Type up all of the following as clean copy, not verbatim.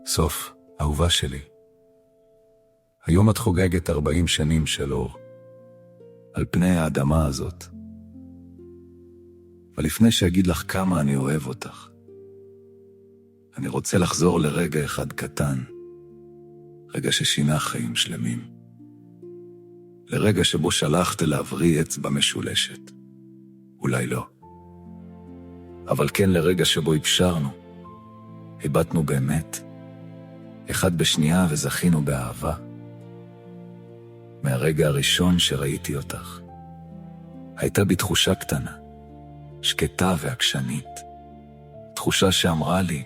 סוף, אהובה שלי. היום את חוגגת 40 שנים של אור על פני האדמה הזאת. ולפני שאגיד לך כמה אני אוהב אותך, אני רוצה לחזור לרגע אחד קטן, רגע ששינה חיים שלמים. לרגע שבו שלחת להבריא אצבע משולשת. אולי לא. אבל כן לרגע שבו הקשרנו, הבטנו באמת, אחד בשנייה וזכינו באהבה. מהרגע הראשון שראיתי אותך, הייתה בי תחושה קטנה, שקטה ועקשנית, תחושה שאמרה לי,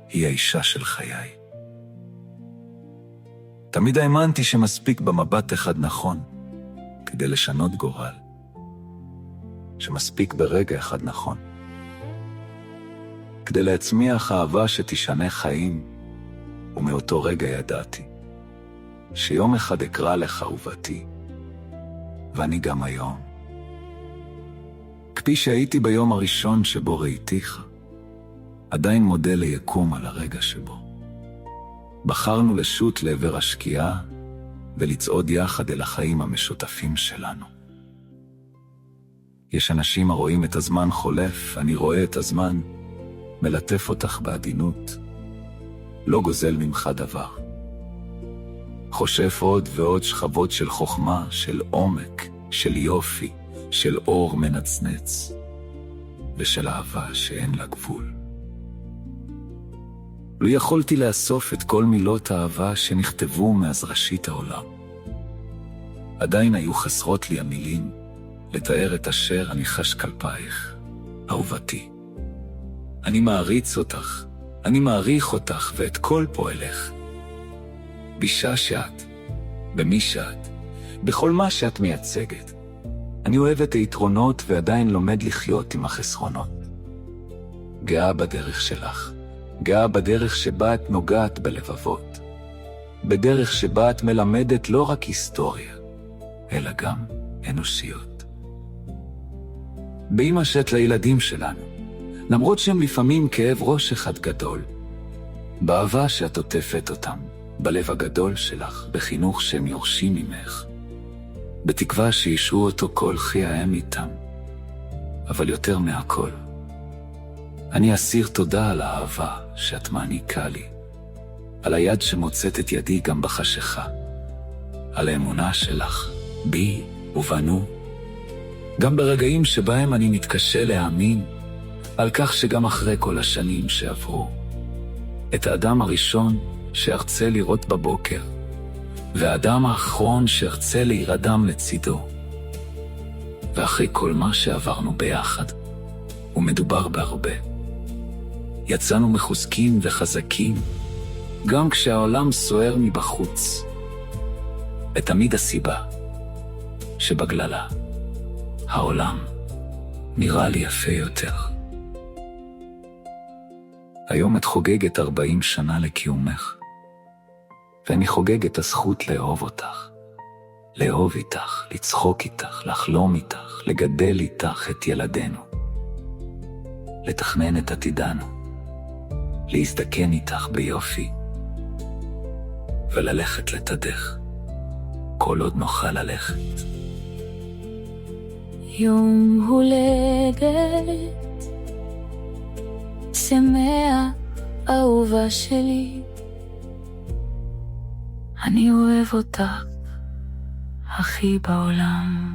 היא האישה של חיי. תמיד האמנתי שמספיק במבט אחד נכון, כדי לשנות גורל. שמספיק ברגע אחד נכון, כדי להצמיח אהבה שתשנה חיים, ומאותו רגע ידעתי, שיום אחד אקרא לך אהובתי, ואני גם היום. כפי שהייתי ביום הראשון שבו ראיתיך, עדיין מודה ליקום על הרגע שבו. בחרנו לשוט לעבר השקיעה, ולצעוד יחד אל החיים המשותפים שלנו. יש אנשים הרואים את הזמן חולף, אני רואה את הזמן, מלטף אותך בעדינות, לא גוזל ממך דבר. חושף עוד ועוד שכבות של חוכמה, של עומק, של יופי, של אור מנצנץ, ושל אהבה שאין לה גבול. לא יכולתי לאסוף את כל מילות האהבה שנכתבו מאז ראשית העולם. עדיין היו חסרות לי המילים לתאר את אשר אני חש כלפייך, אהובתי. אני מעריץ אותך, אני מעריך אותך ואת כל פועלך. בישה שאת, במי שאת, בכל מה שאת מייצגת. אני אוהב את היתרונות ועדיין לומד לחיות עם החסרונות. גאה בדרך שלך, גאה בדרך שבה את נוגעת בלבבות, בדרך שבה את מלמדת לא רק היסטוריה, אלא גם אנושיות. באמא שאת לילדים שלנו, למרות שהם לפעמים כאב ראש אחד גדול, באהבה שאת עוטפת אותם, בלב הגדול שלך, בחינוך שהם יורשים ממך, בתקווה שישרו אותו כל חייהם איתם. אבל יותר מהכל, אני אסיר תודה על האהבה שאת מעניקה לי, על היד שמוצאת את ידי גם בחשיכה, על האמונה שלך, בי ובנו, גם ברגעים שבהם אני מתקשה להאמין, על כך שגם אחרי כל השנים שעברו, את האדם הראשון שארצה לראות בבוקר, והאדם האחרון שארצה להירדם לצידו, ואחרי כל מה שעברנו ביחד, ומדובר בהרבה, יצאנו מחוזקים וחזקים, גם כשהעולם סוער מבחוץ, ותמיד הסיבה שבגללה העולם נראה לי יפה יותר. היום את חוגגת 40 שנה לקיומך, ואני חוגג את הזכות לאהוב אותך, לאהוב איתך, לצחוק איתך, לחלום איתך, לגדל איתך את ילדינו, לתכנן את עתידנו, להזדקן איתך ביופי, וללכת לתדך, כל עוד נוכל ללכת. יום הולדת שמח, אהובה שלי, אני אוהב אותך הכי בעולם.